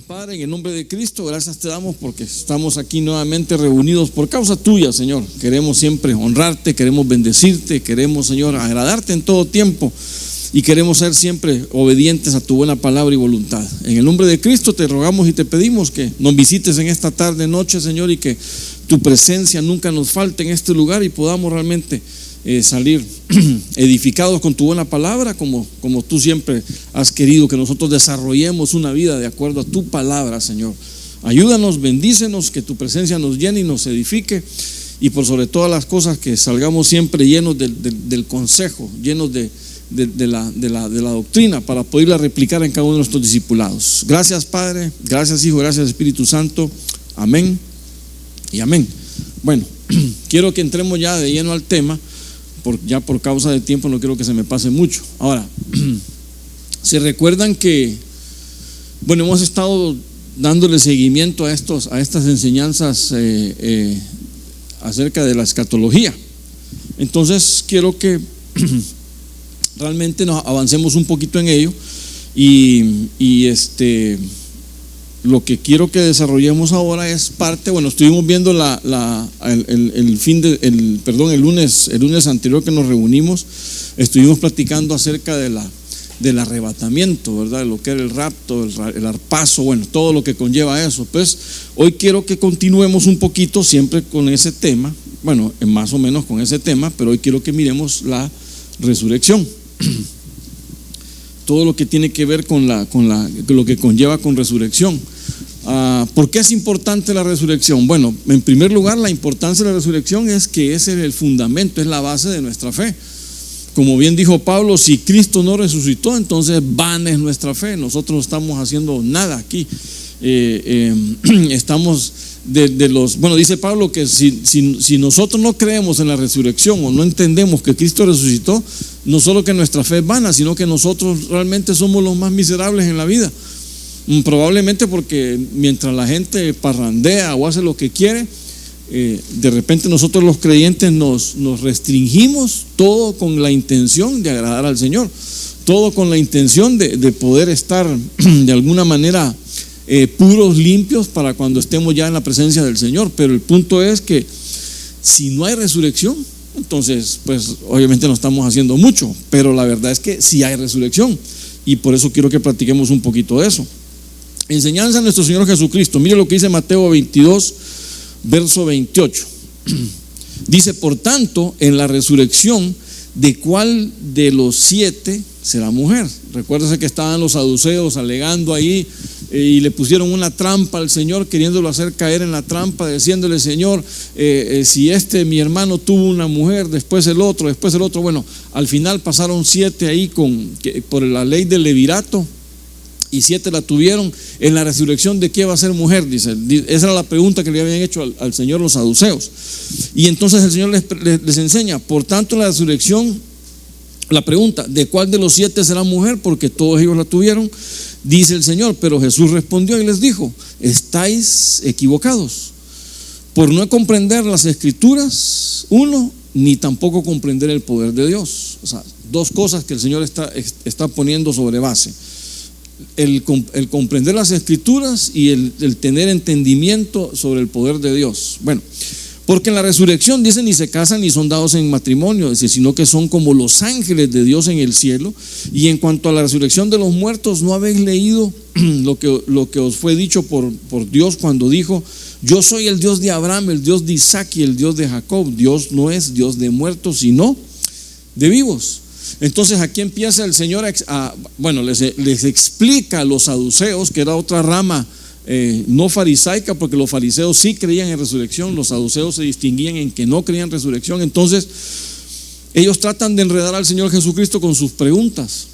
Padre, en el nombre de Cristo, gracias te damos porque estamos aquí nuevamente reunidos por causa tuya, Señor. Queremos siempre honrarte, queremos bendecirte, queremos, Señor, agradarte en todo tiempo y queremos ser siempre obedientes a tu buena palabra y voluntad. En el nombre de Cristo te rogamos y te pedimos que nos visites en esta tarde, noche, Señor, y que tu presencia nunca nos falte en este lugar y podamos realmente salir edificados con tu buena palabra, como tú siempre has querido que nosotros desarrollemos una vida de acuerdo a tu palabra, Señor. Ayúdanos, bendícenos, que tu presencia nos llene y nos edifique, y por sobre todas las cosas que salgamos siempre llenos del consejo, llenos de la doctrina, para poderla replicar en cada uno de nuestros discipulados. Gracias, Padre, gracias, Hijo, gracias, Espíritu Santo. Amén y amén. Bueno, quiero que entremos ya de lleno al tema. Ya por causa de tiempo no quiero que se me pase mucho. Ahora, se recuerdan que, bueno, hemos estado dándole seguimiento a estas enseñanzas acerca de la escatología. Entonces quiero que realmente nos avancemos un poquito en ello y lo que quiero que desarrollemos ahora es parte. Bueno, estuvimos viendo el lunes anterior que nos reunimos, estuvimos platicando acerca del arrebatamiento, ¿verdad? De lo que era el rapto, el arpazo, bueno, todo lo que conlleva eso. Pues hoy quiero que continuemos un poquito siempre con ese tema, bueno, más o menos con ese tema, pero hoy quiero que miremos la resurrección. Todo lo que tiene que ver con lo que conlleva con resurrección. ¿Por qué es importante la resurrección? Bueno, en primer lugar, la importancia de la resurrección es que ese es el fundamento, es la base de nuestra fe. Como bien dijo Pablo, si Cristo no resucitó, entonces vana es nuestra fe. Nosotros no estamos haciendo nada aquí. Estamos bueno, dice Pablo que si nosotros no creemos en la resurrección o no entendemos que Cristo resucitó, no solo que nuestra fe es vana, sino que nosotros realmente somos los más miserables en la vida. Probablemente porque mientras la gente parrandea o hace lo que quiere, de repente nosotros los creyentes nos restringimos, todo con la intención de agradar al Señor, todo con la intención de poder estar de alguna manera puros, limpios para cuando estemos ya en la presencia del Señor. Pero el punto es que si no hay resurrección, entonces pues obviamente no estamos haciendo mucho. Pero la verdad es que sí hay resurrección, y por eso quiero que platiquemos un poquito de eso. Enseñanza de nuestro Señor Jesucristo. Mire lo que dice Mateo 22 verso 28. Dice: por tanto, en la resurrección, ¿de cuál de los 7 será mujer? Recuérdese que estaban los saduceos alegando ahí, y le pusieron una trampa al Señor, queriéndolo hacer caer en la trampa, diciéndole: Señor, si mi hermano tuvo una mujer, después el otro. Bueno, al final pasaron 7 ahí por la ley del levirato, y 7 la tuvieron. En la resurrección, ¿de qué va a ser mujer? Dice, esa era la pregunta que le habían hecho al Señor los saduceos. Y entonces el Señor les enseña: por tanto, en la resurrección, la pregunta, ¿de cuál de los 7 será mujer? Porque todos ellos la tuvieron. Dice el Señor: pero Jesús respondió y les dijo: estáis equivocados por no comprender las Escrituras, ni tampoco comprender el poder de Dios. O sea, 2 cosas que el Señor está poniendo sobre base: el comprender las Escrituras y el tener entendimiento sobre el poder de Dios. Bueno, porque en la resurrección, dice, ni se casan ni son dados en matrimonio, dice, sino que son como los ángeles de Dios en el cielo. Y en cuanto a la resurrección de los muertos, ¿no habéis leído lo que os fue dicho por Dios cuando dijo: yo soy el Dios de Abraham, el Dios de Isaac y el Dios de Jacob? Dios no es Dios de muertos, sino de vivos. Entonces aquí empieza el Señor les explica a los saduceos, que era otra rama no farisaica, porque los fariseos sí creían en resurrección, los saduceos se distinguían en que no creían en resurrección. Entonces ellos tratan de enredar al Señor Jesucristo con sus preguntas.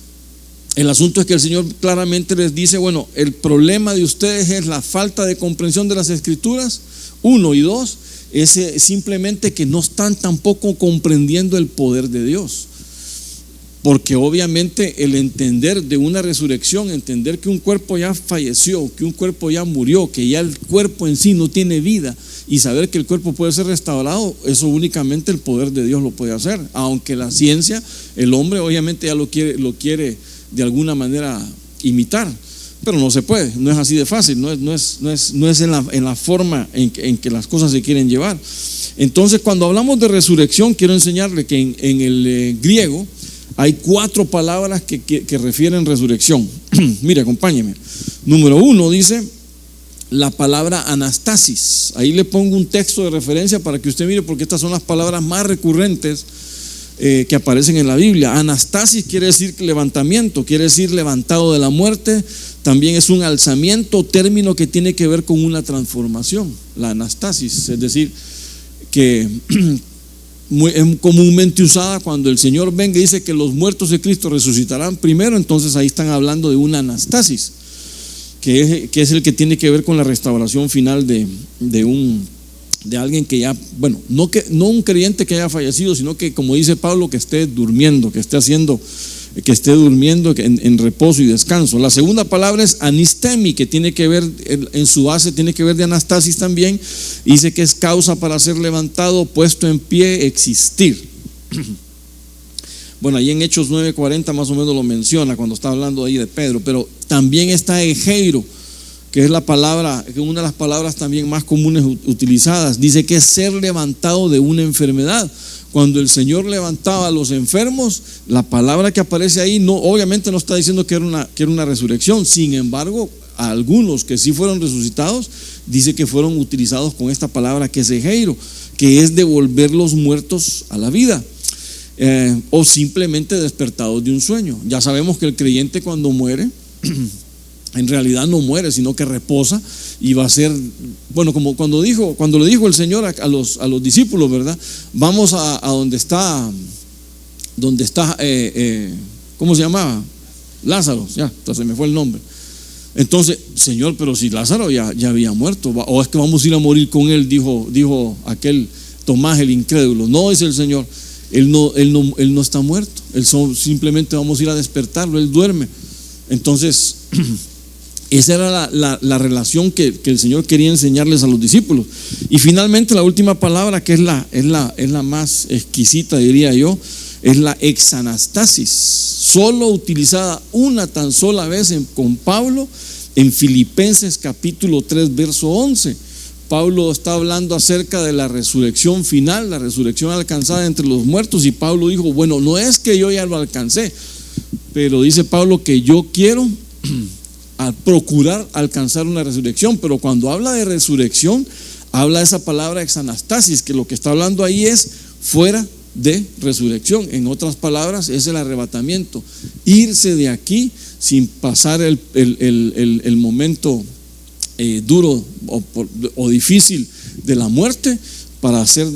El asunto es que el Señor claramente les dice: bueno, el problema de ustedes es la falta de comprensión de las Escrituras, 1, y 2, es simplemente que no están tampoco comprendiendo el poder de Dios. Porque obviamente el entender de una resurrección, entender que un cuerpo ya falleció, que un cuerpo ya murió, que ya el cuerpo en sí no tiene vida, y saber que el cuerpo puede ser restaurado, eso únicamente el poder de Dios lo puede hacer. Aunque la ciencia, el hombre obviamente ya lo quiere de alguna manera imitar, pero no se puede, no es así de fácil, no es en la forma en que las cosas se quieren llevar. Entonces, cuando hablamos de resurrección, quiero enseñarle que en el griego hay 4 palabras que refieren resurrección. Mire, acompáñeme. Número 1 dice la palabra anastasis. Ahí le pongo un texto de referencia para que usted mire, porque estas son las palabras más recurrentes que aparecen en la Biblia. Anastasis quiere decir levantamiento, quiere decir levantado de la muerte. También es un alzamiento, término que tiene que ver con una transformación. La anastasis, es decir, que es comúnmente usada cuando el Señor venga y dice que los muertos de Cristo resucitarán primero. Entonces ahí están hablando de una anastasis, que es el que tiene que ver con la restauración final de alguien que ya, bueno, no un creyente que haya fallecido, sino que, como dice Pablo, que esté durmiendo, que esté durmiendo en reposo y descanso. La segunda palabra es anistemi, que tiene que ver, en su base tiene que ver de anastasis también. Dice que es causa para ser levantado, puesto en pie, existir. Bueno, ahí en Hechos 9:40 más o menos lo menciona cuando está hablando ahí de Pedro. Pero también está egeiro, que es una de las palabras también más comunes utilizadas. Dice que es ser levantado de una enfermedad. Cuando el Señor levantaba a los enfermos, la palabra que aparece ahí obviamente no está diciendo que era una resurrección. Sin embargo, a algunos que sí fueron resucitados, dice que fueron utilizados con esta palabra que es egeiro, que es devolver los muertos a la vida, o simplemente despertados de un sueño. Ya sabemos que el creyente, cuando muere, en realidad no muere, sino que reposa y va a ser, bueno, como cuando le dijo el Señor a los discípulos, ¿verdad? Vamos a donde está, ¿cómo se llamaba? Lázaro, ya, hasta se me fue el nombre. Entonces, Señor, pero si Lázaro ya había muerto, o es que vamos a ir a morir con él, dijo aquel Tomás el incrédulo. No, dice el Señor, él no está muerto, simplemente vamos a ir a despertarlo, él duerme. Entonces, esa era la relación que el Señor quería enseñarles a los discípulos. Y finalmente la última palabra, que es la más exquisita, diría yo, es la exanastasis, solo utilizada una tan sola vez con Pablo en Filipenses capítulo 3 verso 11. Pablo está hablando acerca de la resurrección final, la resurrección alcanzada entre los muertos, y Pablo dijo, bueno, no es que yo ya lo alcancé, pero dice Pablo que yo quiero a procurar alcanzar una resurrección. Pero cuando habla de resurrección, habla de esa palabra exanastasis, que lo que está hablando ahí es fuera de resurrección. En otras palabras, es el arrebatamiento, irse de aquí sin pasar el momento duro o difícil de la muerte, para ser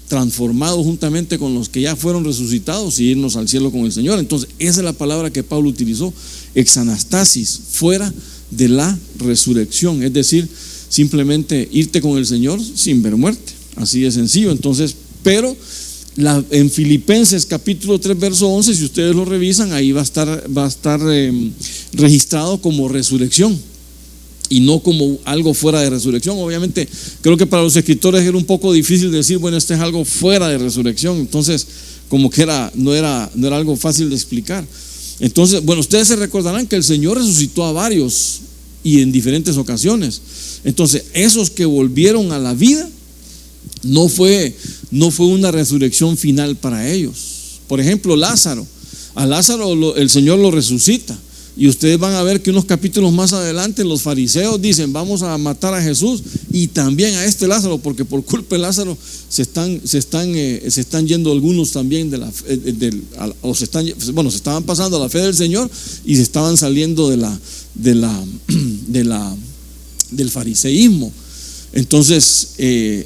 transformados juntamente con los que ya fueron resucitados y irnos al cielo con el Señor. Entonces, esa es la palabra que Pablo utilizó, exanastasis, fuera de la resurrección, es decir, simplemente irte con el Señor sin ver muerte, así de sencillo. Entonces, pero en Filipenses capítulo 3 verso 11, si ustedes lo revisan, ahí va a estar registrado como resurrección y no como algo fuera de resurrección. Obviamente, creo que para los escritores era un poco difícil decir, bueno, este es algo fuera de resurrección. Entonces, como que no era algo fácil de explicar. Entonces, bueno, ustedes se recordarán que el Señor resucitó a varios y en diferentes ocasiones. Entonces, esos que volvieron a la vida, no fue una resurrección final para ellos. Por ejemplo, Lázaro. A Lázaro el Señor lo resucita. Y ustedes van a ver que unos capítulos más adelante los fariseos dicen, vamos a matar a Jesús y también a este Lázaro, porque por culpa de Lázaro se están yendo algunos también se estaban pasando a la fe del Señor y se estaban saliendo del fariseísmo. Entonces,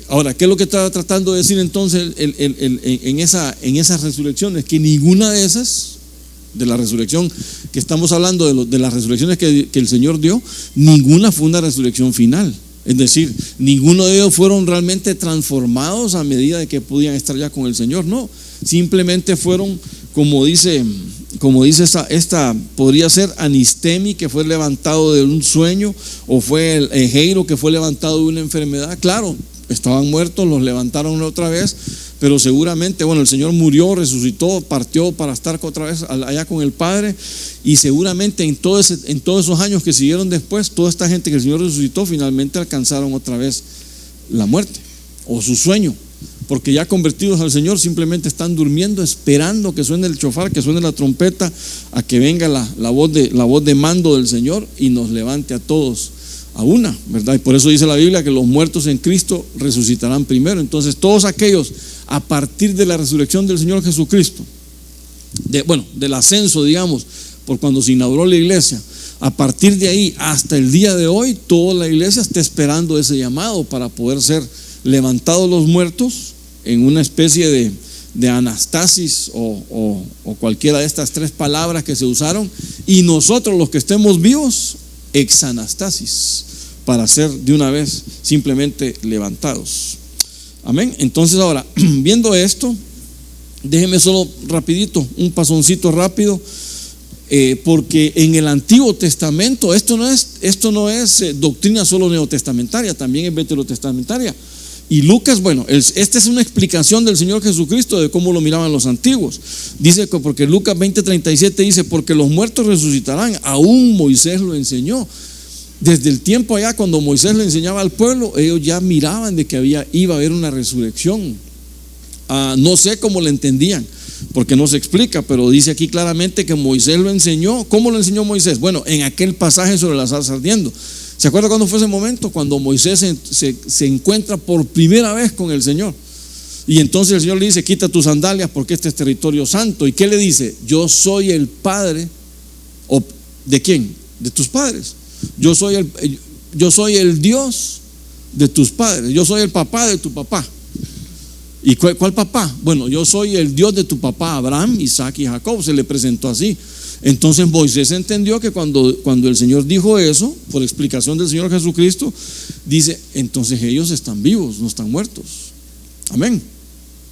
ahora, ¿qué es lo que estaba tratando de decir entonces en esas resurrecciones? Que ninguna de esas, de la resurrección que estamos hablando, de las resurrecciones que el Señor dio, ninguna fue una resurrección final. Es decir, ninguno de ellos fueron realmente transformados a medida de que podían estar ya con el Señor. No, simplemente fueron, como dice esta podría ser anistemi, que fue levantado de un sueño, o fue el egeiro, que fue levantado de una enfermedad. Claro, estaban muertos, los levantaron otra vez, pero seguramente, bueno, el Señor murió, resucitó, partió para estar otra vez allá con el Padre, y seguramente en todos esos años que siguieron después, toda esta gente que el Señor resucitó finalmente alcanzaron otra vez la muerte o su sueño, porque ya convertidos al Señor simplemente están durmiendo, esperando que suene el shofar, que suene la trompeta, a que venga la voz de mando del Señor y nos levante a todos a una, ¿verdad? Y por eso dice la Biblia que los muertos en Cristo resucitarán primero. Entonces todos aquellos, a partir de la resurrección del Señor Jesucristo, del ascenso, digamos, por cuando se inauguró la iglesia, a partir de ahí hasta el día de hoy, toda la iglesia está esperando ese llamado para poder ser levantados los muertos en una especie de anastasis o cualquiera de estas tres palabras que se usaron, y nosotros los que estemos vivos, exanastasis, para ser de una vez simplemente levantados. Amén. Entonces ahora, viendo esto, déjeme solo rapidito, un pasoncito rápido, porque en el Antiguo Testamento esto no es doctrina solo neotestamentaria, también es veterotestamentaria. Y Lucas, bueno, esta es una explicación del Señor Jesucristo de cómo lo miraban los antiguos. Dice que porque Lucas 20:37 dice, porque los muertos resucitarán, aún Moisés lo enseñó. Desde el tiempo allá, cuando Moisés le enseñaba al pueblo, ellos ya miraban de que iba a haber una resurrección. No sé cómo lo entendían, porque no se explica, pero dice aquí claramente que Moisés lo enseñó. ¿Cómo lo enseñó Moisés? Bueno, en aquel pasaje sobre la zarza ardiendo. ¿Se acuerda cuándo fue ese momento? Cuando Moisés se encuentra por primera vez con el Señor. Y entonces el Señor le dice, quita tus sandalias porque este es territorio santo. ¿Y qué le dice? Yo soy el padre. ¿O de quién? De tus padres. Yo soy el Dios de tus padres. Yo soy el papá de tu papá. ¿Y cuál papá? Bueno, yo soy el Dios de tu papá Abraham, Isaac y Jacob. Se le presentó así. Entonces Moisés entendió que cuando el Señor dijo eso, por explicación del Señor Jesucristo, dice, entonces ellos están vivos, no están muertos. Amén.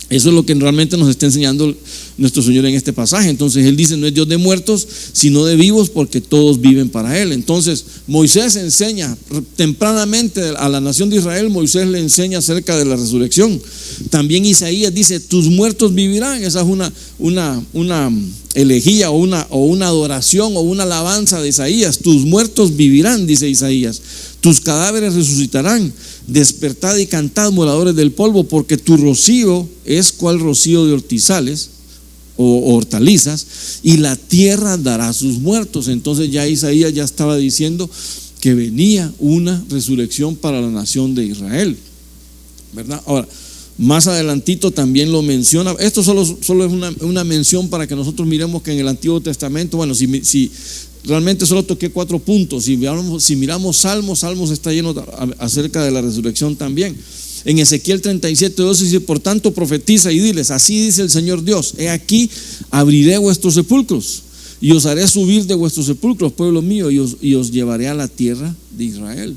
Eso es lo que realmente nos está enseñando nuestro Señor en este pasaje. Entonces Él dice, no es Dios de muertos, sino de vivos, porque todos viven para Él. Entonces Moisés enseña tempranamente a la nación de Israel, Moisés le enseña acerca de la resurrección. También Isaías dice, tus muertos vivirán. Esa es una elegía o una adoración o una alabanza de Isaías. Tus muertos vivirán, dice Isaías. Tus cadáveres resucitarán. Despertad y cantad, moradores del polvo, porque tu rocío es cual rocío de hortizales o hortalizas, y la tierra dará sus muertos. Entonces ya Isaías ya estaba diciendo que venía una resurrección para la nación de Israel, ¿verdad? Ahora, más adelantito también lo menciona. Esto solo es una mención para que nosotros miremos que en el Antiguo Testamento, bueno, si realmente solo toqué 4 puntos. Si miramos Salmos está lleno acerca de la resurrección también. En Ezequiel 37:12 dice, por tanto profetiza y diles, así dice el Señor Dios, he aquí abriré vuestros sepulcros y os haré subir de vuestros sepulcros, pueblo mío, y os llevaré a la tierra de Israel.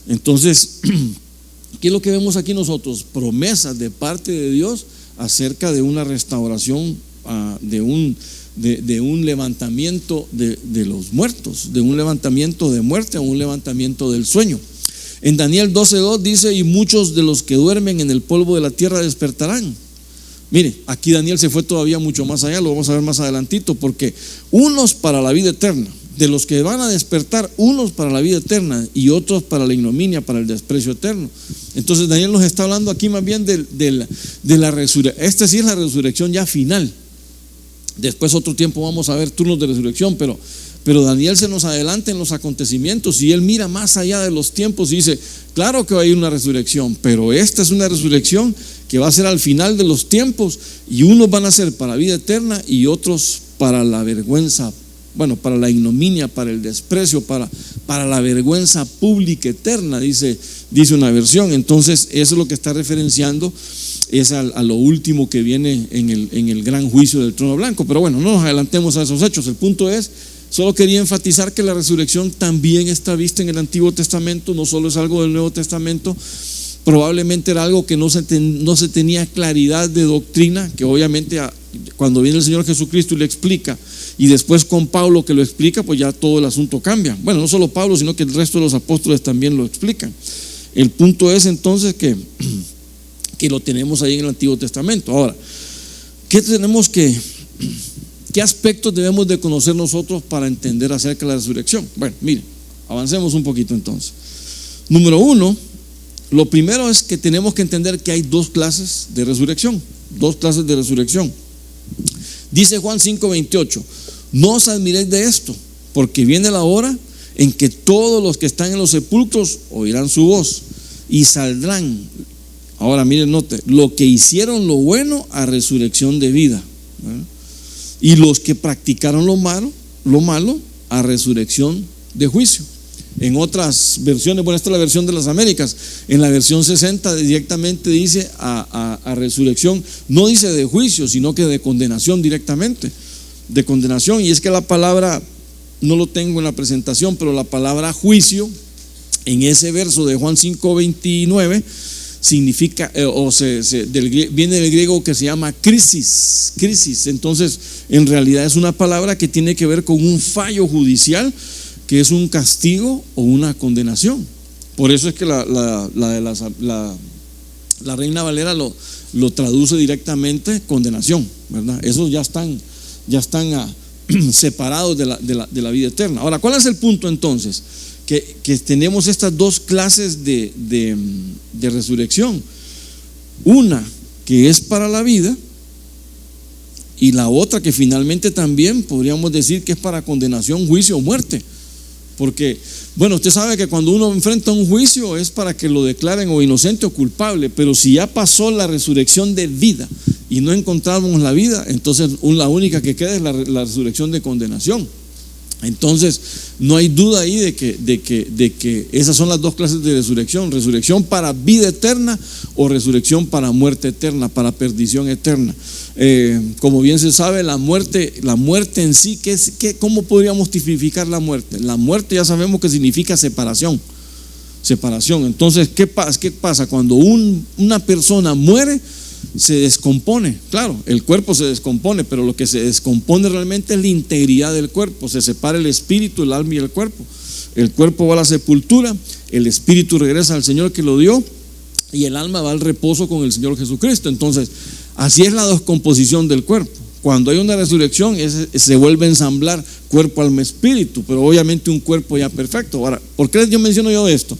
Entonces, ¿qué es lo que vemos aquí nosotros? Promesas de parte de Dios acerca de una restauración, de un levantamiento de los muertos, de un levantamiento de muerte a un levantamiento del sueño. En Daniel 12:2 dice, y muchos de los que duermen en el polvo de la tierra despertarán. Mire, aquí Daniel se fue todavía mucho más allá, lo vamos a ver más adelantito, porque unos para la vida eterna, de los que van a despertar, unos para la vida eterna y otros para la ignominia, para el desprecio eterno. Entonces Daniel nos está hablando aquí más bien de la resurrección. Esta sí es la resurrección ya final. Después otro tiempo vamos a ver turnos de resurrección, pero Daniel se nos adelanta en los acontecimientos y él mira más allá de los tiempos y dice, claro que va a ir una resurrección, pero esta es una resurrección que va a ser al final de los tiempos, y unos van a ser para vida eterna y otros para la vergüenza, bueno, para la ignominia, para el desprecio, para la vergüenza pública eterna, dice una versión. Entonces eso es lo que está referenciando, es a lo último que viene en el gran juicio del trono blanco. Pero bueno, no nos adelantemos a esos hechos. El punto es, solo quería enfatizar que la resurrección también está vista en el Antiguo Testamento, no solo es algo del Nuevo Testamento. Probablemente era algo que no se tenía claridad de doctrina, que obviamente cuando viene el Señor Jesucristo y le explica, y después con Pablo que lo explica, pues ya todo el asunto cambia. Bueno, no solo Pablo, sino que el resto de los apóstoles también lo explican. El punto es entonces que que lo tenemos ahí en el Antiguo Testamento. Ahora, ¿qué aspectos debemos de conocer nosotros para entender acerca de la resurrección? Bueno, miren, avancemos un poquito entonces. Número uno, lo primero es que tenemos que entender que hay dos clases de resurrección. Dice Juan 5:28: no os admiréis de esto, porque viene la hora en que todos los que están en los sepulcros oirán su voz y saldrán. Ahora miren, note, lo que hicieron lo bueno a resurrección de vida, ¿verdad? Y los que practicaron lo malo a resurrección de juicio. En otras versiones, bueno, esta es la versión de las Américas, en la versión 60 directamente dice a resurrección, no dice de juicio, sino que de condenación directamente, de condenación. Y es que la palabra, no lo tengo en la presentación, pero la palabra juicio en ese verso de Juan 5:29 significa, viene del griego que se llama crisis. Entonces, en realidad es una palabra que tiene que ver con un fallo judicial, que es un castigo o una condenación. Por eso es que la Reina Valera lo traduce directamente condenación, ¿verdad? Esos ya están separados de la vida eterna. Ahora, ¿cuál es el punto entonces? Que tenemos estas dos clases de resurrección. Una que es para la vida, y la otra que finalmente también podríamos decir que es para condenación, juicio o muerte. Porque, bueno, usted sabe que cuando uno enfrenta un juicio es para que lo declaren o inocente o culpable, pero si ya pasó la resurrección de vida y no encontramos la vida, entonces la única que queda es la resurrección de condenación. Entonces no hay duda ahí de que esas son las dos clases de resurrección: resurrección para vida eterna o resurrección para muerte eterna, para perdición eterna. Como bien se sabe, la muerte en sí, ¿cómo podríamos tipificar la muerte? La muerte ya sabemos que significa separación. Entonces, ¿qué pasa? Cuando una persona muere, se descompone. Claro, el cuerpo se descompone, pero lo que se descompone realmente es la integridad del cuerpo. Se separa el espíritu, el alma y el cuerpo. El cuerpo va a la sepultura, el espíritu regresa al Señor que lo dio, y el alma va al reposo con el Señor Jesucristo. Entonces, así es la descomposición del cuerpo. Cuando hay una resurrección, se vuelve a ensamblar cuerpo, alma, espíritu, pero obviamente un cuerpo ya perfecto. Ahora, ¿por qué menciono esto?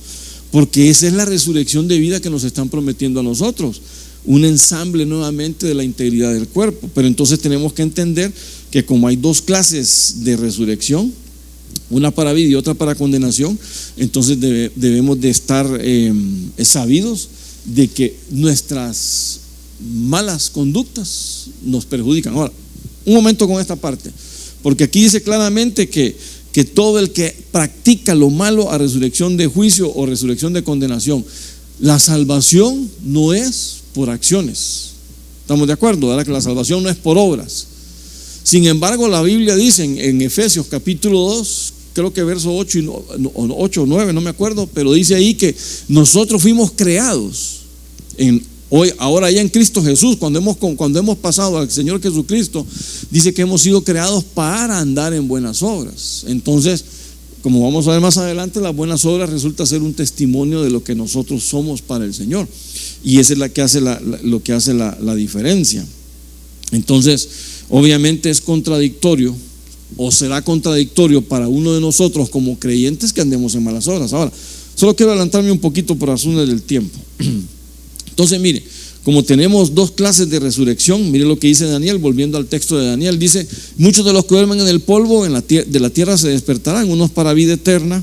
Porque esa es la resurrección de vida que nos están prometiendo a nosotros, un ensamble nuevamente de la integridad del cuerpo. Pero entonces tenemos que entender que como hay dos clases de resurrección, una para vida y otra para condenación, entonces debemos de estar sabidos de que nuestras malas conductas nos perjudican. Ahora, un momento con esta parte, porque aquí dice claramente que todo el que practica lo malo a resurrección de juicio o resurrección de condenación. La salvación no es por acciones. ¿Estamos de acuerdo? ¿Verdad? Que la salvación no es por obras. Sin embargo, la Biblia dice en Efesios capítulo 2, creo que verso 8 o 9, no me acuerdo, pero dice ahí que nosotros fuimos creados ahora ya en Cristo Jesús. Cuando hemos pasado al Señor Jesucristo, dice que hemos sido creados para andar en buenas obras. Entonces, como vamos a ver más adelante, las buenas obras resulta ser un testimonio de lo que nosotros somos para el Señor, y esa es la que hace lo que hace la diferencia. Entonces, obviamente es contradictorio, o será contradictorio para uno de nosotros como creyentes, que andemos en malas obras. Ahora, solo quiero adelantarme un poquito por razones del tiempo. Entonces, mire, como tenemos dos clases de resurrección, mire lo que dice Daniel, volviendo al texto de Daniel, dice: muchos de los que duermen en el polvo de la tierra se despertarán, unos para vida eterna,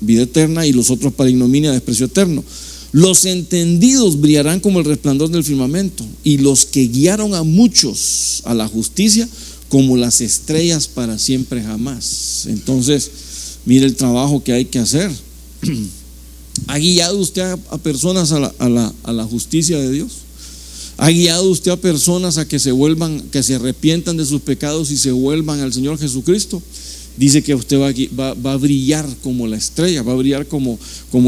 y los otros para ignominia, desprecio eterno. Los entendidos brillarán como el resplandor del firmamento, y los que guiaron a muchos a la justicia como las estrellas para siempre jamás. Entonces, mire el trabajo que hay que hacer. ¿Ha guiado usted a personas a la justicia de Dios? ¿Ha guiado usted a personas a que se arrepientan de sus pecados y se vuelvan al Señor Jesucristo? Dice que usted va a brillar como la estrella, va a brillar como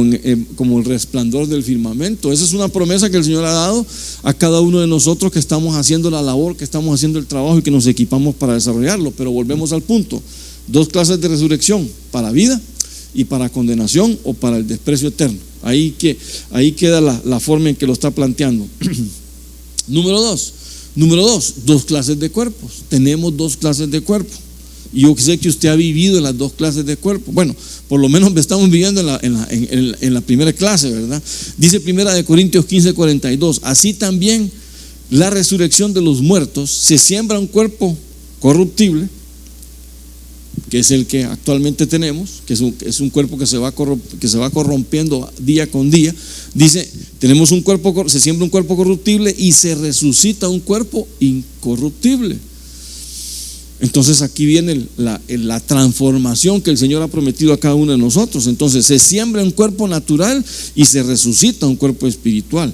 el resplandor del firmamento. Esa es una promesa que el Señor ha dado a cada uno de nosotros que estamos haciendo la labor, que estamos haciendo el trabajo y que nos equipamos para desarrollarlo. Pero volvemos al punto: dos clases de resurrección, para vida y para condenación o para el desprecio eterno. Ahí queda la forma en que lo está planteando. Número dos, dos clases de cuerpos. Tenemos dos clases de cuerpo. Y yo sé que usted ha vivido en las dos clases de cuerpo. Bueno, por lo menos estamos viviendo en la primera clase, ¿verdad? Dice 1 Corintios 15:42, así también la resurrección de los muertos, se siembra un cuerpo corruptible, que es el que actualmente tenemos, que es un cuerpo que se va corrompiendo día con día. Dice, tenemos un cuerpo, se siembra un cuerpo corruptible y se resucita un cuerpo incorruptible. Entonces aquí viene la transformación que el Señor ha prometido a cada uno de nosotros. Entonces se siembra un cuerpo natural y se resucita un cuerpo espiritual.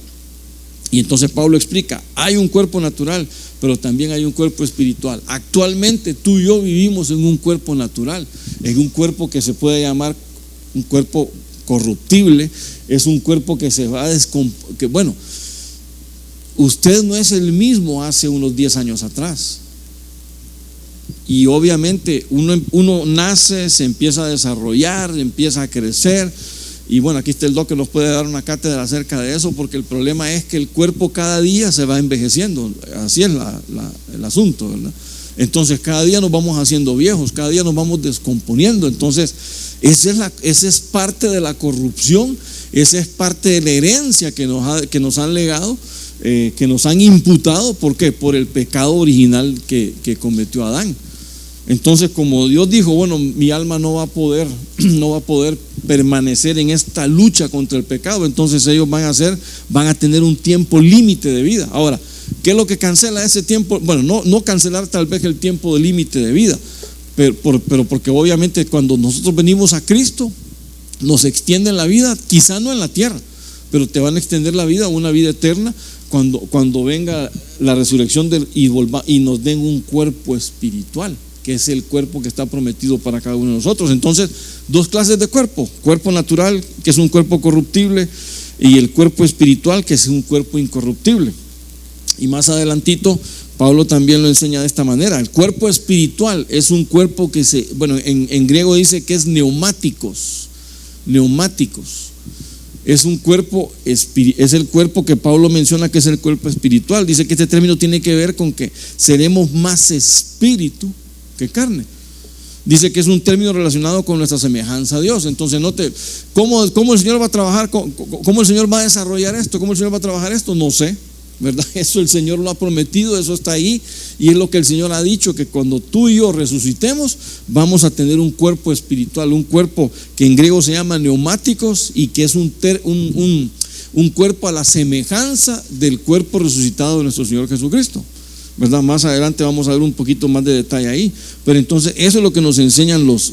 Y entonces Pablo explica, hay un cuerpo natural, pero también hay un cuerpo espiritual. Actualmente tú y yo vivimos en un cuerpo natural, en un cuerpo que se puede llamar un cuerpo corruptible, es un cuerpo que se va a descomponer. Bueno, usted no es el mismo hace unos 10 años atrás. Y obviamente uno nace, se empieza a desarrollar, empieza a crecer. Y bueno, aquí está el doc que nos puede dar una cátedra acerca de eso, porque el problema es que el cuerpo cada día se va envejeciendo. Así es el asunto, ¿verdad? Entonces cada día nos vamos haciendo viejos, cada día nos vamos descomponiendo. Entonces esa es parte de la corrupción, esa es parte de la herencia que nos han legado, que nos han imputado. ¿Por qué? Por el pecado original que cometió Adán. Entonces, como Dios dijo, bueno, mi alma no va a poder permanecer en esta lucha contra el pecado, entonces ellos van a tener un tiempo límite de vida. Ahora, ¿qué es lo que cancela ese tiempo? Bueno, no cancelar tal vez el tiempo de límite de vida, pero porque obviamente cuando nosotros venimos a Cristo, nos extienden la vida, quizá no en la tierra, pero te van a extender la vida, una vida eterna, cuando venga la resurrección y nos den un cuerpo espiritual, que es el cuerpo que está prometido para cada uno de nosotros. Entonces, dos clases de cuerpo natural, que es un cuerpo corruptible, y el cuerpo espiritual, que es un cuerpo incorruptible. Y más adelantito, Pablo también lo enseña de esta manera. El cuerpo espiritual es un cuerpo que en griego dice que es neumáticos. Es un cuerpo, es el cuerpo que Pablo menciona que es el cuerpo espiritual. Dice que este término tiene que ver con que seremos más espíritu que carne. Dice que es un término relacionado con nuestra semejanza a Dios. Entonces ¿cómo el Señor va a trabajar? ¿Cómo el Señor va a desarrollar esto? ¿Cómo el Señor va a trabajar esto? No sé, ¿verdad? Eso el Señor lo ha prometido, eso está ahí, y es lo que el Señor ha dicho, que cuando tú y yo resucitemos vamos a tener un cuerpo espiritual, un cuerpo que en griego se llama neumáticos, y que es un cuerpo a la semejanza del cuerpo resucitado de nuestro Señor Jesucristo, ¿verdad? Más adelante vamos a ver un poquito más de detalle ahí, pero entonces eso es lo que nos enseñan los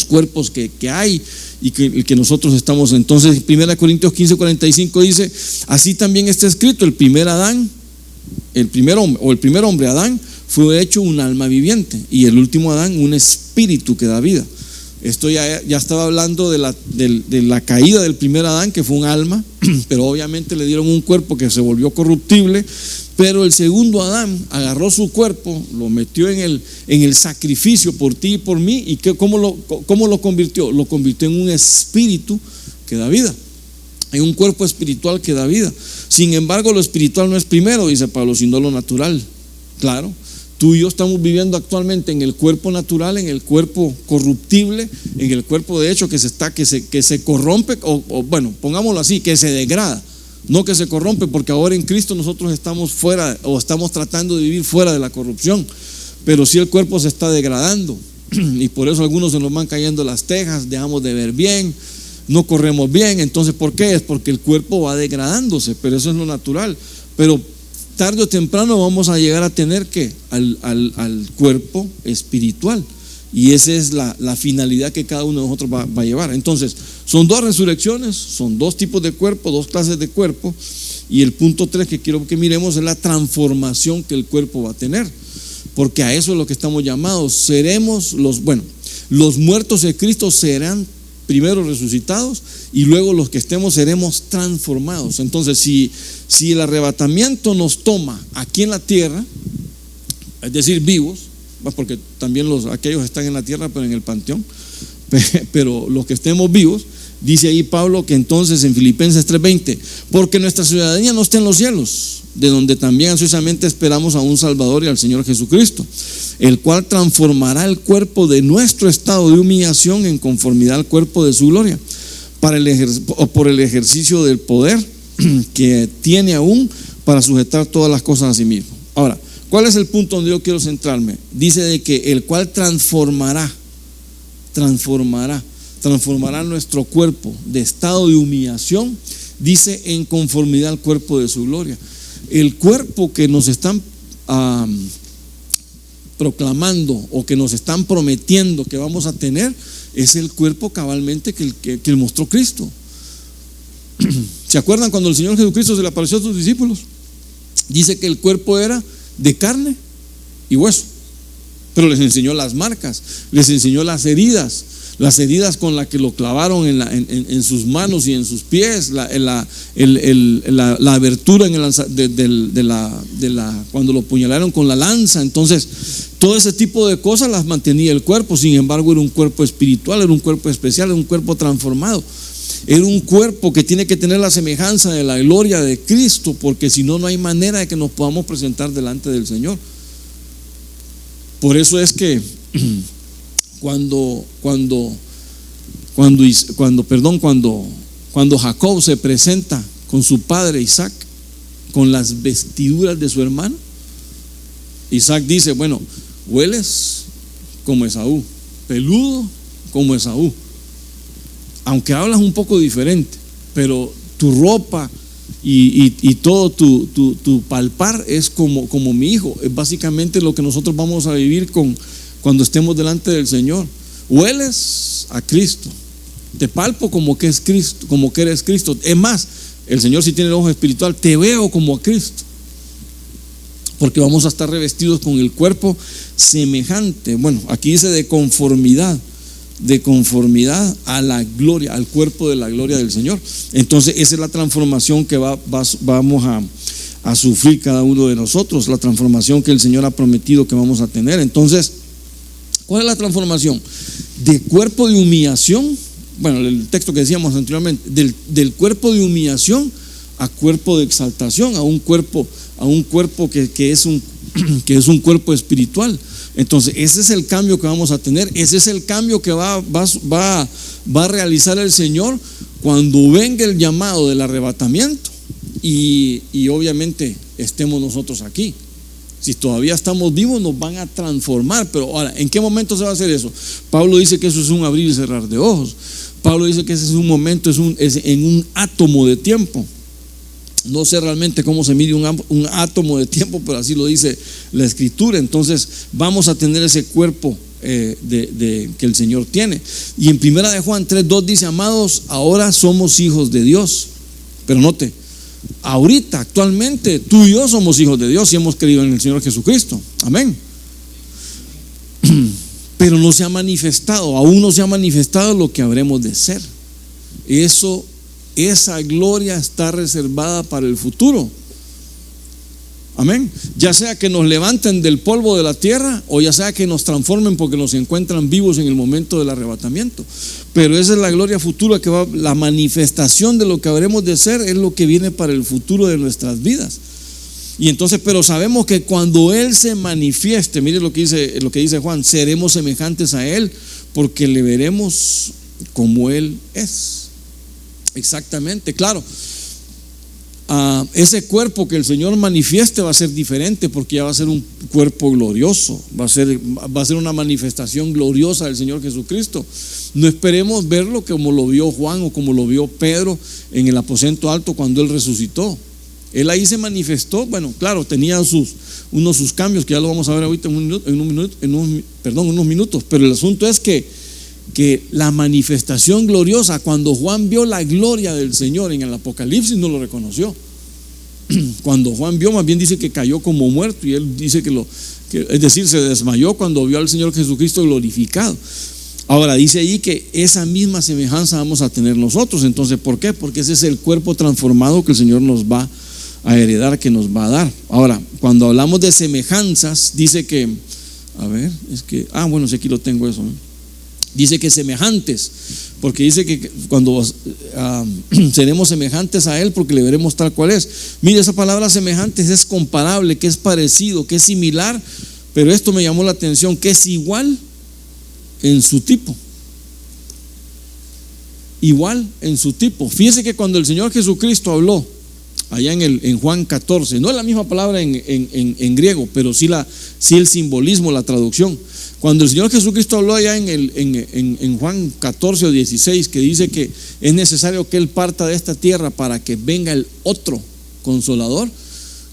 cuerpos que hay y que nosotros estamos. Entonces 1 Corintios 15:45 dice, así también está escrito, el primer hombre Adán fue hecho un alma viviente, y el último Adán un espíritu que da vida. Esto ya estaba hablando de la caída del primer Adán, que fue un alma, pero obviamente le dieron un cuerpo que se volvió corruptible. Pero el segundo Adán agarró su cuerpo, lo metió en el sacrificio por ti y por mí. ¿Y cómo lo convirtió? Lo convirtió en un espíritu que da vida, en un cuerpo espiritual que da vida. Sin embargo, lo espiritual no es primero, dice Pablo, sino lo natural. Claro, tú y yo estamos viviendo actualmente en el cuerpo natural, en el cuerpo corruptible, en el cuerpo de hecho que se corrompe, o bueno, pongámoslo así, que se degrada. No que se corrompe, porque ahora en Cristo nosotros estamos fuera, o estamos tratando de vivir fuera de la corrupción, pero sí el cuerpo se está degradando, y por eso algunos se nos van cayendo las tejas, dejamos de ver bien, no corremos bien. Entonces, ¿por qué? Es porque el cuerpo va degradándose, pero eso es lo natural. Pero tarde o temprano vamos a llegar a tener que al cuerpo espiritual, y esa es la finalidad que cada uno de nosotros va a llevar. Entonces, son dos resurrecciones, son dos tipos de cuerpo, dos clases de cuerpo. Y el punto 3 que quiero que miremos es la transformación que el cuerpo va a tener, porque a eso es lo que estamos llamados. Seremos los muertos de Cristo serán primero resucitados, y luego los que estemos seremos transformados. Entonces, si el arrebatamiento nos toma aquí en la tierra, es decir, vivos, porque también aquellos están en la tierra pero en el panteón, pero los que estemos vivos, Dice ahí Pablo que entonces en Filipenses 3:20, porque nuestra ciudadanía no está en los cielos, de donde también ansiosamente esperamos a un Salvador y al Señor Jesucristo, el cual transformará el cuerpo de nuestro estado de humillación en conformidad al cuerpo de su gloria, por el ejercicio del poder que tiene aún para sujetar todas las cosas a sí mismo. Ahora, ¿cuál es el punto donde yo quiero centrarme? Dice de que el cual transformará nuestro cuerpo de estado de humillación, dice, en conformidad al cuerpo de su gloria. El cuerpo que nos están proclamando o que nos están prometiendo que vamos a tener es el cuerpo cabalmente que mostró Cristo. ¿Se acuerdan cuando el Señor Jesucristo se le apareció a sus discípulos? Dice que el cuerpo era de carne y hueso, pero les enseñó las marcas, les enseñó las heridas con las que lo clavaron en sus manos y en sus pies, la abertura cuando lo puñalaron con la lanza. Entonces, todo ese tipo de cosas las mantenía el cuerpo. Sin embargo, era un cuerpo espiritual, era un cuerpo especial, era un cuerpo transformado. Era un cuerpo que tiene que tener la semejanza de la gloria de Cristo, porque si no, no hay manera de que nos podamos presentar delante del Señor. Por eso es que cuando Jacob se presenta con su padre Isaac con las vestiduras de su hermano, Isaac dice: bueno, hueles como Esaú, peludo como Esaú, aunque hablas un poco diferente, pero tu ropa y todo tu palpar es como mi hijo. Es básicamente lo que nosotros vamos a vivir cuando estemos delante del Señor. Hueles a Cristo, te palpo como que es Cristo, como que eres Cristo. Es más, el Señor, si tiene el ojo espiritual, te veo como a Cristo, porque vamos a estar revestidos con el cuerpo semejante. Bueno, aquí dice de conformidad a la gloria, al cuerpo de la gloria del Señor. Entonces esa es la transformación que vamos a sufrir cada uno de nosotros, la transformación que el Señor ha prometido que vamos a tener. Entonces, ¿cuál es la transformación? De cuerpo de humillación, bueno, el texto que decíamos anteriormente, del cuerpo de humillación a cuerpo de exaltación, a un cuerpo que es un cuerpo espiritual. Entonces ese es el cambio que vamos a tener, ese es el cambio que va a realizar el Señor cuando venga el llamado del arrebatamiento y obviamente estemos nosotros aquí. Si todavía estamos vivos, nos van a transformar. Pero ahora, ¿en qué momento se va a hacer eso? Pablo dice que eso es un abrir y cerrar de ojos. Pablo dice que ese es un momento, es en un átomo de tiempo. No sé realmente cómo se mide un átomo de tiempo, pero así lo dice la Escritura. Entonces vamos a tener ese cuerpo que el Señor tiene. Y en 1 de Juan 3:2 dice: amados, ahora somos hijos de Dios. Pero note, ahorita, actualmente, tú y yo somos hijos de Dios y hemos creído en el Señor Jesucristo. Amén. Pero no se ha manifestado, aún no se ha manifestado lo que habremos de ser. Esa gloria está reservada para el futuro. Amén. Ya sea que nos levanten del polvo de la tierra, o ya sea que nos transformen porque nos encuentran vivos en el momento del arrebatamiento. Pero esa es la gloria futura que la manifestación de lo que habremos de ser es lo que viene para el futuro de nuestras vidas. Y entonces, pero sabemos que cuando Él se manifieste, mire lo que dice Juan: seremos semejantes a Él, porque le veremos como Él es. Exactamente, claro. Ese cuerpo que el Señor manifieste va a ser diferente, porque ya va a ser un cuerpo glorioso, va a ser una manifestación gloriosa del Señor Jesucristo. No esperemos verlo como lo vio Juan o como lo vio Pedro en el aposento alto cuando Él resucitó. Él ahí se manifestó. Bueno, claro, tenía sus cambios, que ya lo vamos a ver ahorita en unos minutos, pero el asunto es que la manifestación gloriosa, cuando Juan vio la gloria del Señor en el Apocalipsis, no lo reconoció. Cuando Juan vio, más bien dice que cayó como muerto, y él dice es decir, se desmayó cuando vio al Señor Jesucristo glorificado. Ahora dice ahí que esa misma semejanza vamos a tener nosotros. Entonces, ¿por qué? Porque ese es el cuerpo transformado que el Señor nos va a heredar, que nos va a dar. Ahora, cuando hablamos de semejanzas, dice que, bueno, si aquí lo tengo eso, ¿no? Dice que semejantes, porque dice que cuando seremos semejantes a Él, porque le veremos tal cual es. Mire, esa palabra semejantes es comparable, que es parecido, que es similar, pero esto me llamó la atención, que es igual en su tipo. Igual en su tipo. Fíjese que cuando el Señor Jesucristo habló allá en Juan 14, no es la misma palabra en griego, pero sí el simbolismo, la traducción. Cuando el Señor Jesucristo habló allá en Juan 14 o 16, que dice que es necesario que Él parta de esta tierra para que venga el otro consolador,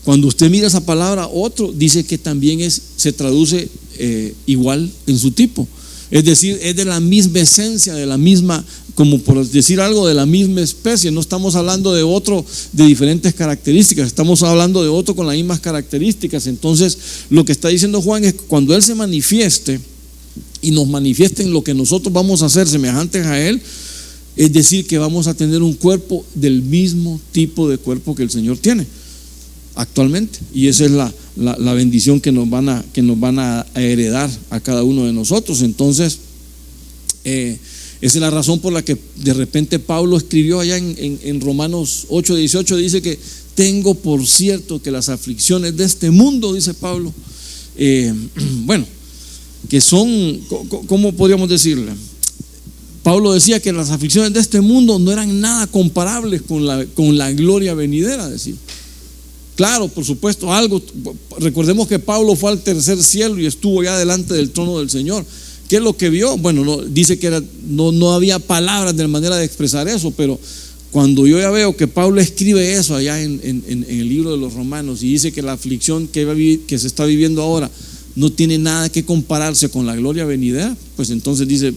cuando usted mira esa palabra otro, dice que también se traduce igual en su tipo. Es decir, es de la misma esencia, de la misma, como por decir algo, de la misma especie. No estamos hablando de otro de diferentes características, estamos hablando de otro con las mismas características. Entonces, lo que está diciendo Juan es que cuando Él se manifieste y nos manifieste en lo que nosotros vamos a hacer semejantes a Él, es decir, que vamos a tener un cuerpo del mismo tipo de cuerpo que el Señor tiene actualmente, y esa es la bendición que nos van a heredar a cada uno de nosotros. Entonces, esa es la razón por la que de repente Pablo escribió allá en Romanos 8:18, dice que tengo por cierto que las aflicciones de este mundo, dice Pablo, bueno, que son, ¿cómo podríamos decirle? Pablo decía que las aflicciones de este mundo no eran nada comparables con la gloria venidera, decía. Claro, por supuesto, recordemos que Pablo fue al tercer cielo y estuvo ya delante del trono del Señor. ¿Qué es lo que vio? Bueno, dice que no había palabras de manera de expresar eso, pero cuando yo ya veo que Pablo escribe eso allá en el libro de los Romanos y dice que la aflicción que se está viviendo ahora no tiene nada que compararse con la gloria venidera, pues entonces dice,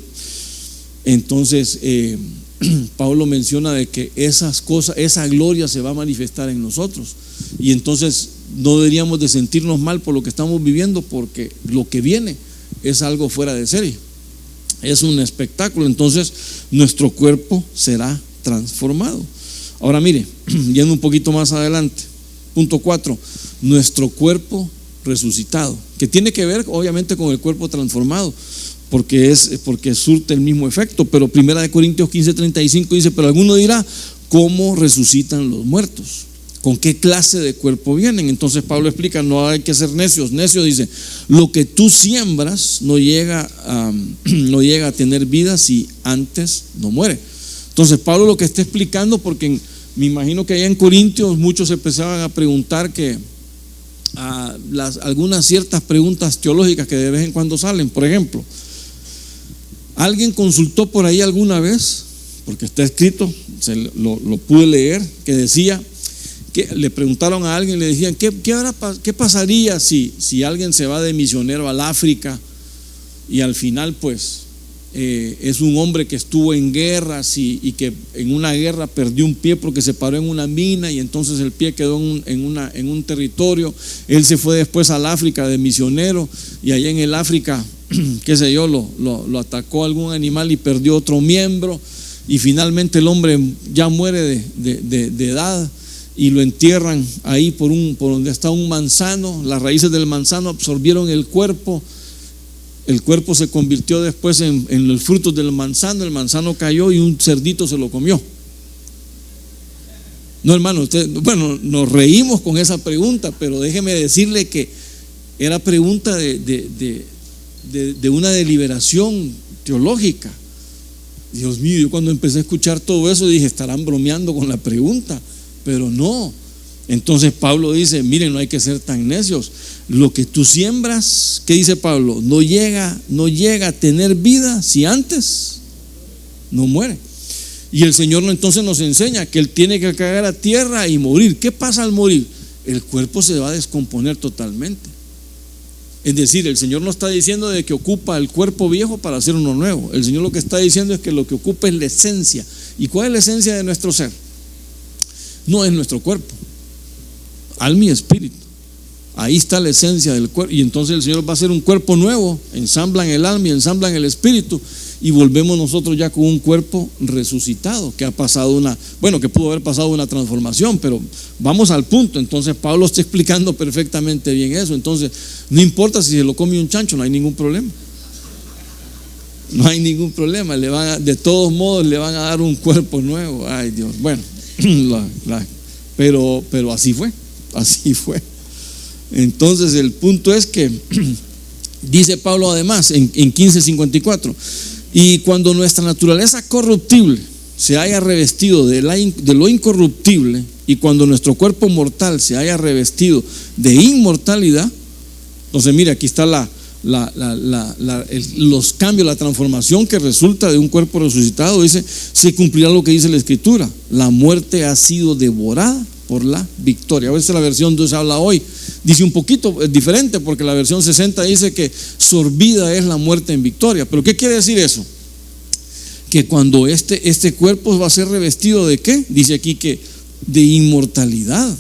Pablo menciona de que esas cosas, esa gloria se va a manifestar en nosotros, y entonces no deberíamos de sentirnos mal por lo que estamos viviendo, porque lo que viene es algo fuera de serie, es un espectáculo. Entonces nuestro cuerpo será transformado. Ahora mire, yendo un poquito más adelante, punto 4, nuestro cuerpo resucitado, que tiene que ver obviamente con el cuerpo transformado, porque surte el mismo efecto. Pero 1 Corintios 15:35 dice, pero alguno dirá, ¿cómo resucitan los muertos? ¿Con qué clase de cuerpo vienen? Entonces Pablo explica, no hay que ser necios. Necio dice, lo que tú siembras no llega a tener vida si antes no muere. Entonces Pablo lo que está explicando, porque me imagino que allá en Corintios muchos empezaban a preguntar algunas ciertas preguntas teológicas que de vez en cuando salen. Por ejemplo, ¿alguien consultó por ahí alguna vez? Porque está escrito, lo pude leer, que decía que le preguntaron a alguien, le decían, ¿qué pasaría si alguien se va de misionero al África y al final pues es un hombre que estuvo en guerras y que en una guerra perdió un pie porque se paró en una mina y entonces el pie quedó en un territorio? Él se fue después al África de misionero y allá en el África, qué sé yo, lo atacó algún animal y perdió otro miembro, y finalmente el hombre ya muere de edad y lo entierran ahí por donde está un manzano. Las raíces del manzano absorbieron el cuerpo se convirtió después en los frutos del manzano, el manzano cayó y un cerdito se lo comió. No, hermano, nos reímos con esa pregunta, pero déjeme decirle que era pregunta de una deliberación teológica. Dios mío, yo cuando empecé a escuchar todo eso dije, estarán bromeando con la pregunta, pero no. Entonces Pablo dice, miren, no hay que ser tan necios. Lo que tú siembras, ¿qué dice Pablo? No llega a tener vida si antes no muere. Y el Señor entonces nos enseña que Él tiene que caer a tierra y morir. ¿Qué pasa al morir? El cuerpo se va a descomponer totalmente. Es decir, el Señor no está diciendo de que ocupa el cuerpo viejo para hacer uno nuevo. El Señor lo que está diciendo es que lo que ocupa es la esencia. ¿Y cuál es la esencia de nuestro ser? No es nuestro cuerpo, alma y espíritu. Ahí está la esencia del cuerpo. Y entonces el Señor va a hacer un cuerpo nuevo, ensamblan el alma y ensamblan el espíritu, y volvemos nosotros ya con un cuerpo resucitado, que que pudo haber pasado una transformación. Pero vamos al punto. Entonces Pablo está explicando perfectamente bien eso. Entonces no importa si se lo come un chancho, no hay ningún problema. No hay ningún problema, de todos modos le van a dar un cuerpo nuevo. Ay Dios, bueno, pero así fue. Entonces el punto es que dice Pablo además en 15:54, y cuando nuestra naturaleza corruptible se haya revestido de lo incorruptible, y cuando nuestro cuerpo mortal se haya revestido de inmortalidad. Entonces mire, aquí está los cambios, la transformación que resulta de un cuerpo resucitado. Dice, se cumplirá lo que dice la Escritura: la muerte ha sido devorada por la victoria. A veces la versión 2 habla hoy, dice un poquito diferente, porque la versión 60 dice que sorbida es la muerte en victoria. Pero ¿qué quiere decir eso? Que cuando este cuerpo va a ser revestido ¿de qué? Dice aquí que de inmortalidad.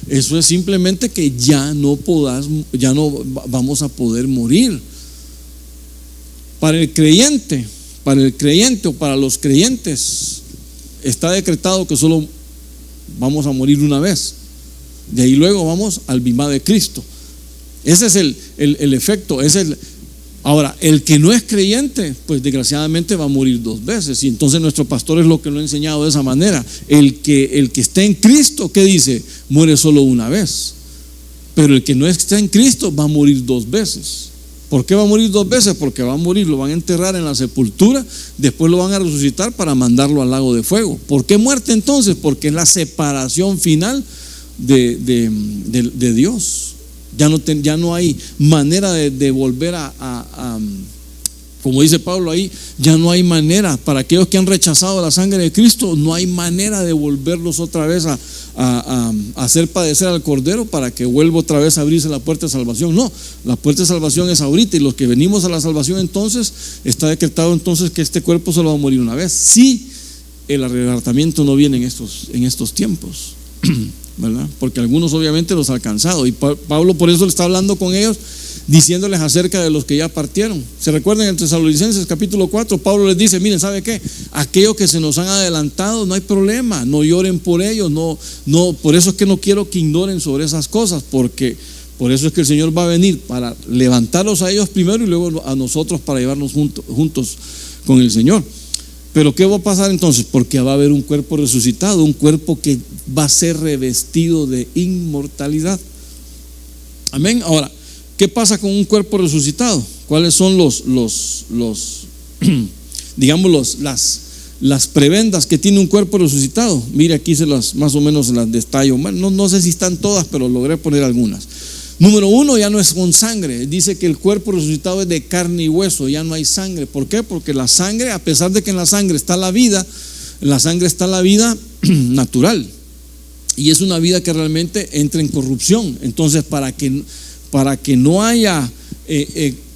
Eso es simplemente que ya no vamos a poder morir. Para el creyente o para los creyentes está decretado que solo vamos a morir una vez. De ahí luego vamos al bimá de Cristo. Ese es el efecto. Ahora, el que no es creyente, pues desgraciadamente va a morir 2 veces. Y entonces nuestro pastor es lo que lo ha enseñado de esa manera. El que está en Cristo, ¿qué dice? Muere solo una vez. Pero el que no está en Cristo va a morir 2 veces. ¿Por qué va a morir 2 veces? Porque va a morir, lo van a enterrar en la sepultura, después lo van a resucitar para mandarlo al lago de fuego. ¿Por qué muerte entonces? Porque es la separación final de Dios. Ya no hay manera de volver como dice Pablo ahí, ya no hay manera. Para aquellos que han rechazado la sangre de Cristo, no hay manera de volverlos otra vez a hacer padecer al Cordero para que vuelva otra vez a abrirse la puerta de salvación. No, la puerta de salvación es ahorita, y los que venimos a la salvación, entonces está decretado entonces que este cuerpo solo va a morir una vez, si el arrebatamiento no viene en estos tiempos. ¿Verdad? Porque algunos obviamente los ha alcanzado, y Pablo por eso le está hablando con ellos, diciéndoles acerca de los que ya partieron. ¿Se recuerdan en Tesalonicenses capítulo 4? Pablo les dice, miren, ¿sabe qué? Aquellos que se nos han adelantado, no hay problema, no lloren por ellos, no, por eso es que no quiero que ignoren sobre esas cosas, porque por eso es que el Señor va a venir para levantarlos a ellos primero y luego a nosotros para llevarnos juntos con el Señor. Pero ¿qué va a pasar entonces? Porque va a haber un cuerpo resucitado, un cuerpo que va a ser revestido de inmortalidad. Amén. Ahora, ¿qué pasa con un cuerpo resucitado? ¿Cuáles son digamos las prebendas que tiene un cuerpo resucitado? Mire, aquí más o menos las destallo. No sé si están todas, pero logré poner algunas. Número 1, ya no es con sangre. Dice que el cuerpo resucitado es de carne y hueso, ya no hay sangre. ¿Por qué? Porque la sangre, a pesar de que en la sangre está la vida, en la sangre está la vida natural, y es una vida que realmente entra en corrupción. Entonces, para que no haya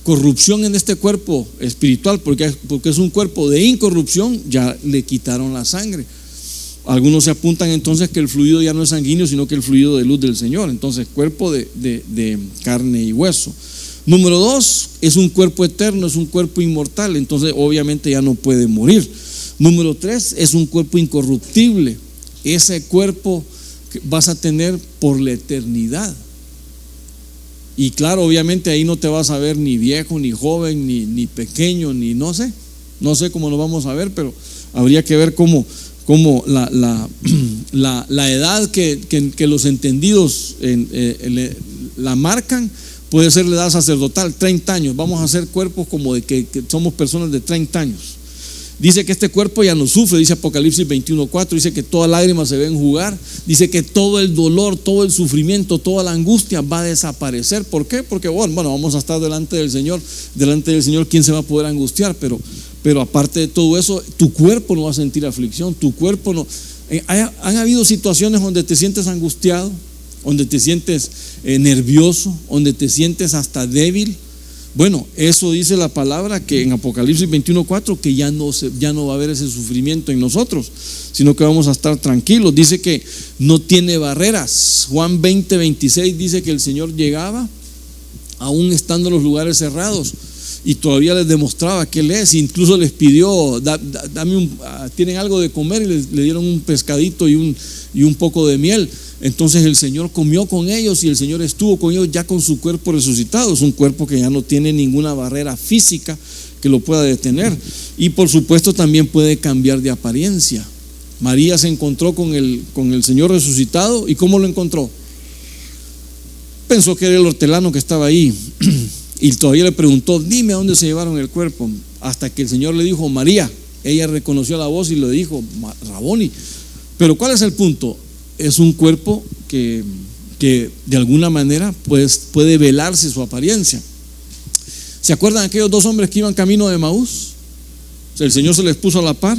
corrupción en este cuerpo espiritual, porque es un cuerpo de incorrupción, ya le quitaron la sangre. Algunos se apuntan entonces que el fluido ya no es sanguíneo, sino que el fluido de luz del Señor. Entonces, cuerpo de carne y hueso. Número 2, es un cuerpo eterno, es un cuerpo inmortal, entonces obviamente ya no puede morir. Número 3, es un cuerpo incorruptible. Ese cuerpo que vas a tener por la eternidad. Y claro, obviamente ahí no te vas a ver ni viejo, ni joven, ni pequeño, ni no sé cómo lo vamos a ver, pero habría que ver cómo la edad que los entendidos la marcan. Puede ser la edad sacerdotal, 30 años. Vamos a hacer cuerpos como de que somos personas de 30 años. Dice que este cuerpo ya no sufre, dice Apocalipsis 21:4, dice que toda lágrima se va a enjugar, dice que todo el dolor, todo el sufrimiento, toda la angustia va a desaparecer. ¿Por qué? Porque bueno, vamos a estar delante del Señor, ¿quién se va a poder angustiar? Pero aparte de todo eso, tu cuerpo no va a sentir aflicción, tu cuerpo no. Han habido situaciones donde te sientes angustiado, donde te sientes nervioso, donde te sientes hasta débil. Bueno, eso dice la palabra, que en Apocalipsis 21:4, que ya no va a haber ese sufrimiento en nosotros, sino que vamos a estar tranquilos. Dice que no tiene barreras. Juan 20:26 dice que el Señor llegaba aún estando en los lugares cerrados, y todavía les demostraba que Él es. Incluso les pidió, tienen algo de comer, y le dieron un pescadito y un poco de miel. Entonces el Señor comió con ellos y el Señor estuvo con ellos ya con su cuerpo resucitado. Es un cuerpo que ya no tiene ninguna barrera física que lo pueda detener. Y por supuesto también puede cambiar de apariencia. María se encontró con el Señor resucitado. ¿Y cómo lo encontró? Pensó que era el hortelano que estaba ahí y todavía le preguntó: dime a dónde se llevaron el cuerpo. Hasta que el Señor le dijo: María. Ella reconoció la voz y le dijo: Raboni. Pero ¿cuál es el punto? Es un cuerpo que de alguna manera pues, puede velarse su apariencia. ¿Se acuerdan aquellos dos hombres que iban camino de Emaús? O sea, el Señor se les puso a la par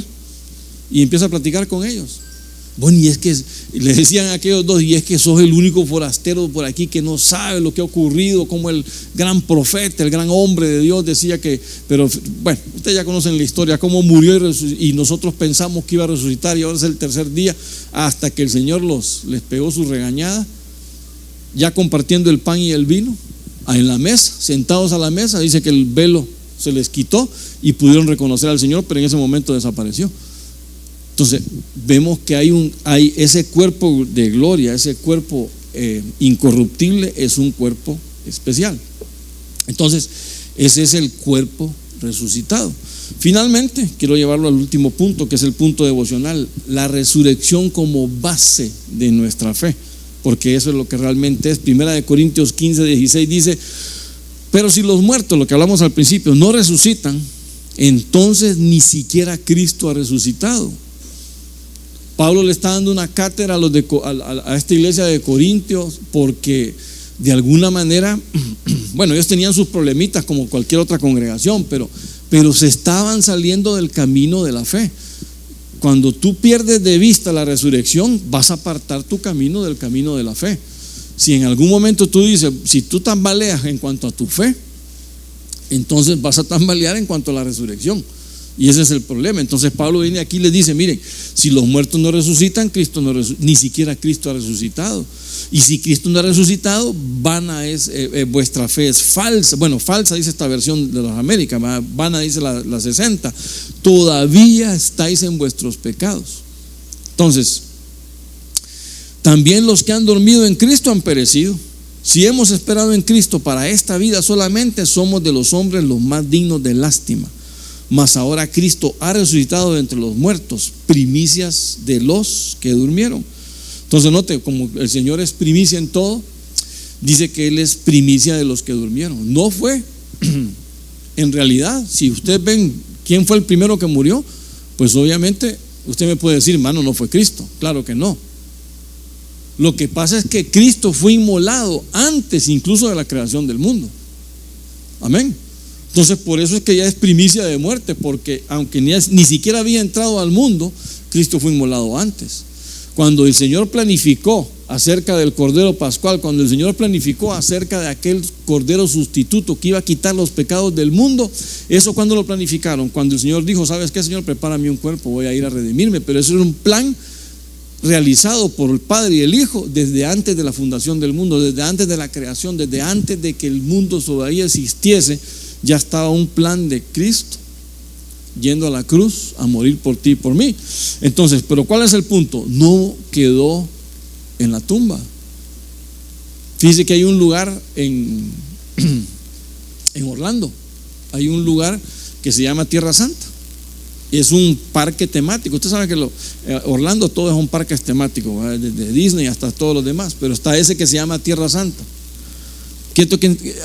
y empieza a platicar con ellos. Bueno, y es que le decían a aquellos dos: y es que sos el único forastero por aquí que no sabe lo que ha ocurrido, como el gran profeta, el gran hombre de Dios decía que, pero bueno, ustedes ya conocen la historia, cómo murió y nosotros pensamos que iba a resucitar y ahora es el tercer día, hasta que el Señor les pegó su regañada, ya compartiendo el pan y el vino en la mesa, sentados a la mesa. Dice que el velo se les quitó y pudieron reconocer al Señor, pero en ese momento desapareció. Entonces vemos que hay ese cuerpo de gloria, ese cuerpo incorruptible, es un cuerpo especial. Entonces ese es el cuerpo resucitado. Finalmente quiero llevarlo al último punto, que es el punto devocional: la resurrección como base de nuestra fe, porque eso es lo que realmente es. Primera de Corintios 15:16 dice: pero si los muertos, lo que hablamos al principio, no resucitan, entonces ni siquiera Cristo ha resucitado. Pablo le está dando una cátedra a esta iglesia de Corintios, porque de alguna manera, bueno, ellos tenían sus problemitas como cualquier otra congregación, pero se estaban saliendo del camino de la fe. Cuando tú pierdes de vista la resurrección, vas a apartar tu camino del camino de la fe. Si en algún momento tú dices, si tú tambaleas en cuanto a tu fe, entonces vas a tambalear en cuanto a la resurrección. Y ese es el problema. Entonces Pablo viene aquí y les dice: miren, si los muertos no resucitan, ni siquiera Cristo ha resucitado. Y si Cristo no ha resucitado, vana es vuestra fe, es falsa. Bueno, falsa dice esta versión de las Américas, vana dice la 60. Todavía estáis en vuestros pecados. Entonces, también los que han dormido en Cristo han perecido. Si hemos esperado en Cristo para esta vida solamente, somos de los hombres los más dignos de lástima. Mas ahora Cristo ha resucitado de entre los muertos, primicias de los que durmieron. Entonces note, como el Señor es primicia en todo, dice que Él es primicia de los que durmieron. No fue, en realidad, si ustedes ven quién fue el primero que murió, pues obviamente usted me puede decir: hermano, no fue Cristo. Claro que no. Lo que pasa es que Cristo fue inmolado antes incluso de la creación del mundo. Amén. Entonces por eso es que ya es primicia de muerte, porque aunque ni siquiera había entrado al mundo, Cristo fue inmolado antes. Cuando el Señor planificó acerca del Cordero Pascual, cuando el Señor planificó acerca de aquel Cordero sustituto que iba a quitar los pecados del mundo, eso cuando lo planificaron, cuando el Señor dijo: ¿sabes qué, Señor? Prepárame un cuerpo, voy a ir a redimirme. Pero eso era un plan realizado por el Padre y el Hijo desde antes de la fundación del mundo, desde antes de la creación, desde antes de que el mundo todavía existiese. Ya estaba un plan de Cristo yendo a la cruz a morir por ti y por mí. Entonces, pero ¿cuál es el punto? No quedó en la tumba. Fíjese que hay un lugar en Orlando, hay un lugar que se llama Tierra Santa. Es un parque temático. Usted sabe que Orlando todo es un parque temático, ¿verdad? Desde Disney hasta todos los demás, pero está ese que se llama Tierra Santa.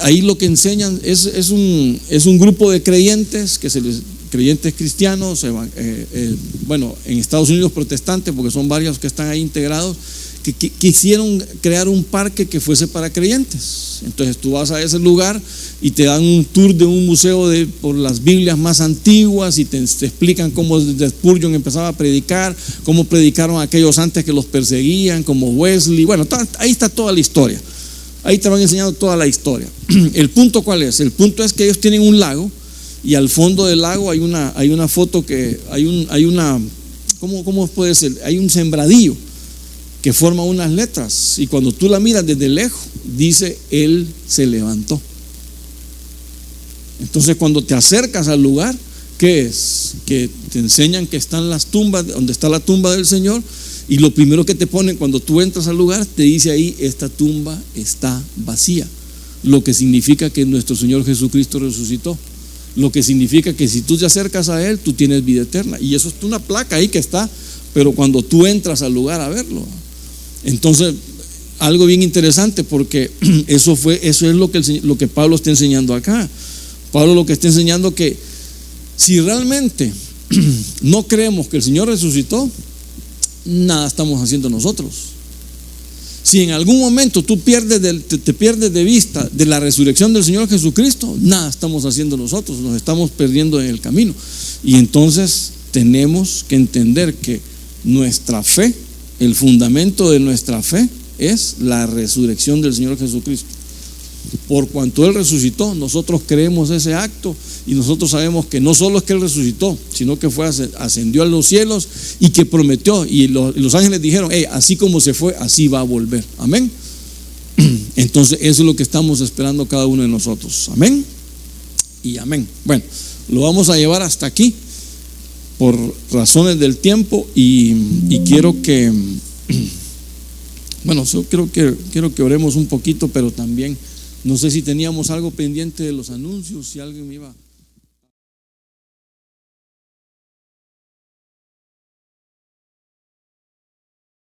Ahí lo que enseñan es un grupo de creyentes, creyentes cristianos, bueno, en Estados Unidos protestantes, porque son varios que están ahí integrados, que quisieron crear un parque que fuese para creyentes. Entonces tú vas a ese lugar y te dan un tour de un museo por las Biblias más antiguas y te explican cómo Spurgeon empezaba a predicar, cómo predicaron aquellos antes que los perseguían, como Wesley. Bueno, ahí está toda la historia. Ahí te van enseñando toda la historia. ¿El punto cuál es? El punto es que ellos tienen un lago y al fondo del lago hay una foto que ¿cómo puede ser? Hay un sembradío que forma unas letras y cuando tú la miras desde lejos dice: Él se levantó. Entonces cuando te acercas al lugar, ¿qué es? Que te enseñan que están las tumbas, donde está la tumba del Señor, Y lo primero que te ponen cuando tú entras al lugar, te dice ahí: esta tumba está vacía. Lo que significa que nuestro Señor Jesucristo resucitó. Lo que significa que si tú te acercas a Él, tú tienes vida eterna. Y eso es una placa ahí que está, pero cuando tú entras al lugar a verlo. Entonces, algo bien interesante, porque eso es lo que Pablo está enseñando acá. Pablo lo que está enseñando, que si realmente no creemos que el Señor resucitó, nada estamos haciendo nosotros. Si en algún momento tú te pierdes de vista de la resurrección del Señor Jesucristo, nada estamos haciendo nosotros, nos estamos perdiendo en el camino. Y entonces tenemos que entender que nuestra fe, el fundamento de nuestra fe, es la resurrección del Señor Jesucristo. Por cuanto Él resucitó, nosotros creemos ese acto, y nosotros sabemos que no solo es que Él resucitó, sino que ascendió a los cielos, y que prometió, y los ángeles dijeron: así como se fue, así va a volver. Amén. Entonces eso es lo que estamos esperando cada uno de nosotros. Amén y amén. Bueno, lo vamos a llevar hasta aquí por razones del tiempo, y quiero que quiero que oremos un poquito, pero también no sé si teníamos algo pendiente de los anuncios, si alguien me iba